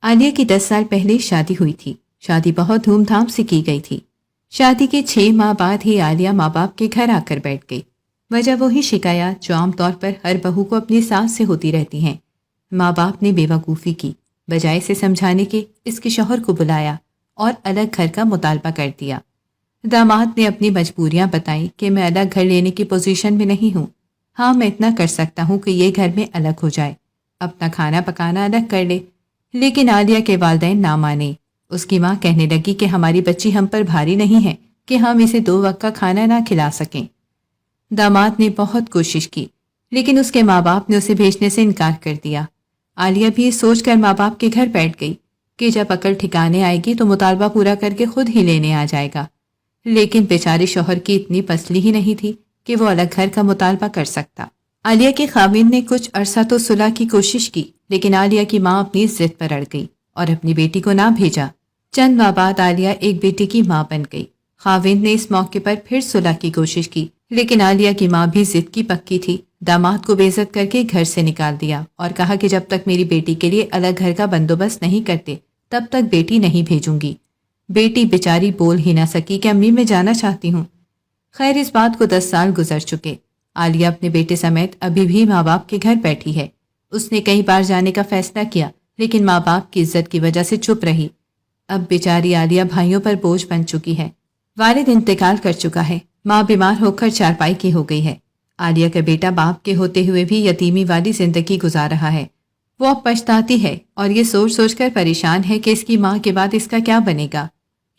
عالیہ کی 10 سال پہلے شادی ہوئی تھی۔ شادی بہت دھوم دھام سے کی گئی تھی۔ شادی کے 6 ماہ بعد ہی عالیہ ماں باپ کے گھر آ کر بیٹھ گئی۔ وجہ وہی شکایات جو عام طور پر ہر بہو کو اپنی ساس سے ہوتی رہتی ہیں۔ ماں باپ نے بے وقوفی کی، بجائے اسے سمجھانے کے اس کے شوہر کو بلایا اور الگ گھر کا مطالبہ کر دیا۔ داماد نے اپنی مجبوریاں بتائیں کہ میں الگ گھر لینے کی پوزیشن میں نہیں ہوں۔ ہاں، میں اتنا کر سکتا ہوں کہ یہ گھر میں الگ ہو جائے، اپنا کھانا پکانا الگ کر لے۔ لیکن عالیہ کے والدین نہ مانے۔ اس کی ماں کہنے لگی کہ ہماری بچی ہم پر بھاری نہیں ہے کہ ہم اسے 2 وقت کا کھانا نہ کھلا سکیں۔ داماد نے بہت کوشش کی، لیکن اس کے ماں باپ نے اسے بھیجنے سے انکار کر دیا۔ عالیہ بھی سوچ کر ماں باپ کے گھر بیٹھ گئی کہ جب عقل ٹھکانے آئے گی تو مطالبہ پورا کر کے خود ہی لینے آ جائے گا۔ لیکن بیچارے شوہر کی اتنی پسلی ہی نہیں تھی کہ وہ الگ گھر کا مطالبہ کر سکتا۔ عالیہ کے خاوند نے کچھ عرصہ تو صلح کی کوشش کی، لیکن عالیہ کی ماں اپنی ضد پر اڑ گئی اور اپنی بیٹی کو نہ بھیجا۔ چند ماہ بعد عالیہ ایک بیٹی کی ماں بن گئی۔ خاوند نے اس موقع پر پھر صلح کی کوشش کی، لیکن عالیہ کی ماں بھی ضد کی پکی تھی۔ داماد کو بے عزت کر کے گھر سے نکال دیا اور کہا کہ جب تک میری بیٹی کے لیے الگ گھر کا بندوبست نہیں کرتے تب تک بیٹی نہیں بھیجوں گی۔ بیٹی بیچاری بول ہی نہ سکی کہ امی میں جانا چاہتی ہوں۔ خیر، اس بات کو 10 سال گزر چکے۔ عالیہ اپنے بیٹے سمیت ابھی بھی ماں باپ کے گھر بیٹھی ہے۔ اس نے کئی بار جانے کا فیصلہ کیا، لیکن ماں باپ کی عزت کی وجہ سے چپ رہی۔ اب بیچاری عالیہ بھائیوں پر بوجھ بن چکی ہے۔ والد انتقال کر چکا ہے، ماں بیمار ہو کر چارپائی کی ہو گئی ہے۔ عالیہ کا بیٹا باپ کے ہوتے ہوئے بھی یتیمی والی زندگی گزار رہا ہے۔ وہ اب پچھتاتی ہے اور یہ سوچ سوچ کر پریشان ہے کہ اس کی ماں کے بعد اس کا کیا بنے گا۔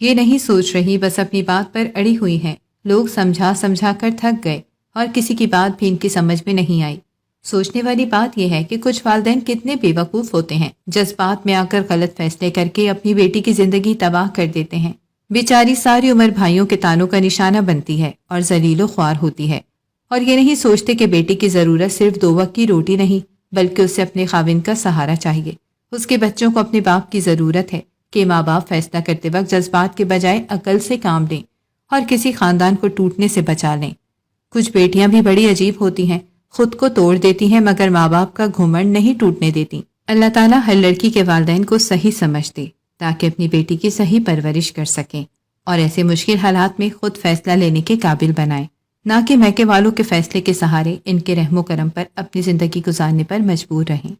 یہ نہیں سوچ رہی، بس اپنی بات پر اڑی ہوئی ہے۔ لوگ سمجھا سمجھا کر تھک گئے اور کسی کی بات بھی ان کی سمجھ میں نہیں آئی۔ سوچنے والی بات یہ ہے کہ کچھ والدین کتنے بے وقوف ہوتے ہیں، جذبات میں آ کر غلط فیصلے کر کے اپنی بیٹی کی زندگی تباہ کر دیتے ہیں۔ بیچاری ساری عمر بھائیوں کے طعنوں کا نشانہ بنتی ہے اور ذلیل و خوار ہوتی ہے، اور یہ نہیں سوچتے کہ بیٹی کی ضرورت صرف 2 وقت کی روٹی نہیں بلکہ اسے اپنے خاوند کا سہارا چاہیے۔ اس کے بچوں کو اپنے باپ کی ضرورت ہے کہ ماں باپ فیصلہ کرتے وقت جذبات کے بجائے عقل سے کام لیں اور کسی خاندان کو ٹوٹنے سے بچا لیں۔ کچھ بیٹیاں بھی بڑی عجیب ہوتی ہیں، خود کو توڑ دیتی ہیں مگر ماں باپ کا گھمنڈ نہیں ٹوٹنے دیتی۔ اللہ تعالیٰ ہر لڑکی کے والدین کو صحیح سمجھ دے تاکہ اپنی بیٹی کی صحیح پرورش کر سکیں اور ایسے مشکل حالات میں خود فیصلہ لینے کے قابل بنائیں، نہ کہ میکے والوں کے فیصلے کے سہارے ان کے رحم و کرم پر اپنی زندگی گزارنے پر مجبور رہیں۔